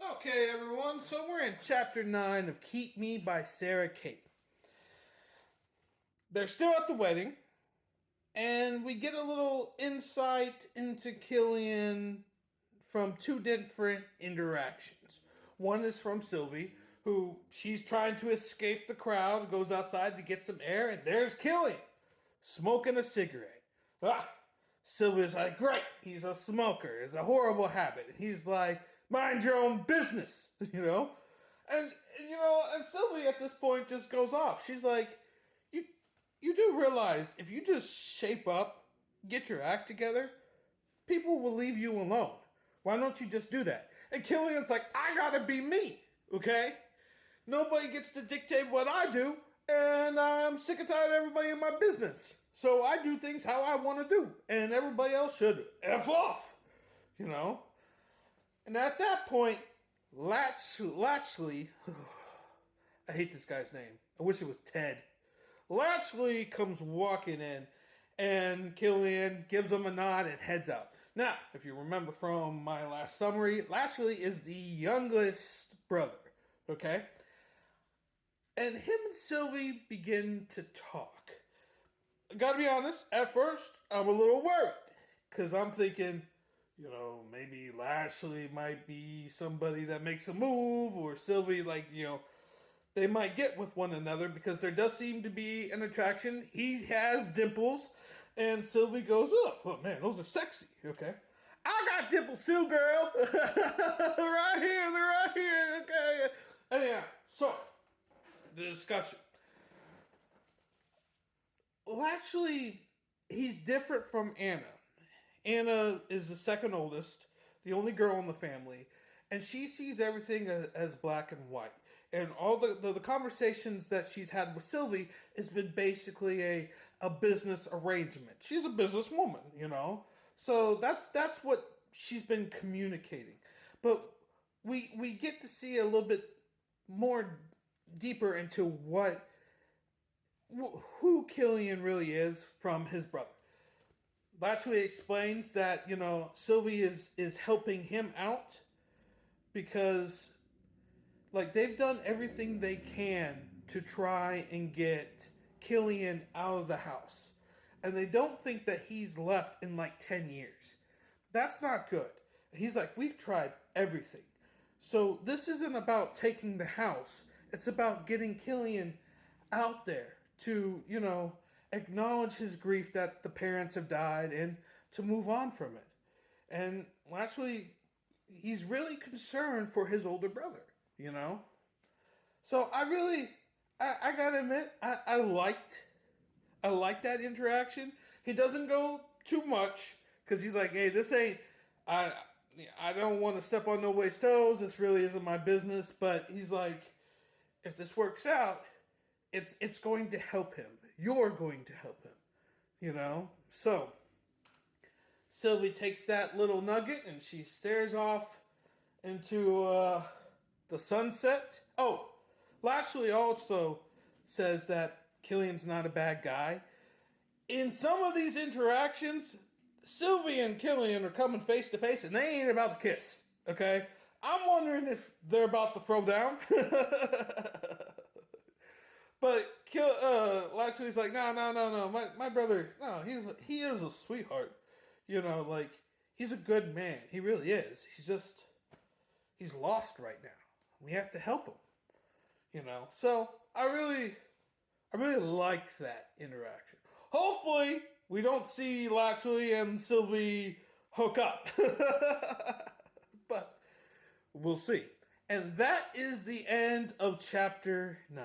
Okay, everyone, so we're in Chapter 9 of Keep Me by Sara Cate. They're still at the wedding, and we get a little insight into Killian from two different interactions. One is from Sylvie, who she's trying to escape the crowd, goes outside to get some air, and there's Killian, smoking a cigarette. Ah! Sylvia's like, great, he's a smoker, it's a horrible habit. He's like, mind your own business, you know? And Sylvie at this point just goes off. She's like, you do realize if you just shape up, get your act together, people will leave you alone. Why don't you just do that? And Killian's like, I gotta be me, okay? Nobody gets to dictate what I do, and I'm sick and tired of everybody in my business. So I do things how I want to do, and everybody else should F off, you know? And at that point, Latchley, I hate this guy's name. I wish it was Ted. Latchley comes walking in, and Killian gives him a nod and heads out. Now, if you remember from my last summary, Latchley is the youngest brother, okay? And him and Sylvie begin to talk. I gotta be honest, at first, I'm a little worried. Because I'm thinking, maybe Latchley might be somebody that makes a move, or Sylvie, they might get with one another, because there does seem to be an attraction. He has dimples, and Sylvie goes, oh man, those are sexy, okay? I got dimples too, girl! They're right here, okay? Anyhow, so, the discussion. Well, actually, he's different from Anna. Anna is the second oldest, the only girl in the family, and she sees everything as black and white. And all the conversations that she's had with Sylvie has been basically a business arrangement. She's a businesswoman, So that's what she's been communicating. But we get to see a little bit more deeper into who Killian really is from his brother. Latchley explains that, Sylvie is helping him out because, they've done everything they can to try and get Killian out of the house. And they don't think that he's left in, 10 years. That's not good. He's like, we've tried everything. So this isn't about taking the house. It's about getting Killian out there to, acknowledge his grief that the parents have died and to move on from it. And actually, he's really concerned for his older brother, So I gotta admit, I liked that interaction. He doesn't go too much, because he's like, hey, this ain't, I don't want to step on nobody's toes, this really isn't my business, but he's like, if this works out, it's going to help him. You're going to help him. So Sylvie takes that little nugget and she stares off into the sunset. Oh, Latchley also says that Killian's not a bad guy. In some of these interactions, Sylvie and Killian are coming face to face and they ain't about to kiss. Okay? I'm wondering if they're about to throw down. But Latchley's like, no. My brother, no, he is a sweetheart. He's a good man. He really is. He's lost right now. We have to help him. So I really like that interaction. Hopefully, we don't see Latchley and Sylvie hook up. But we'll see. And that is the end of Chapter 9.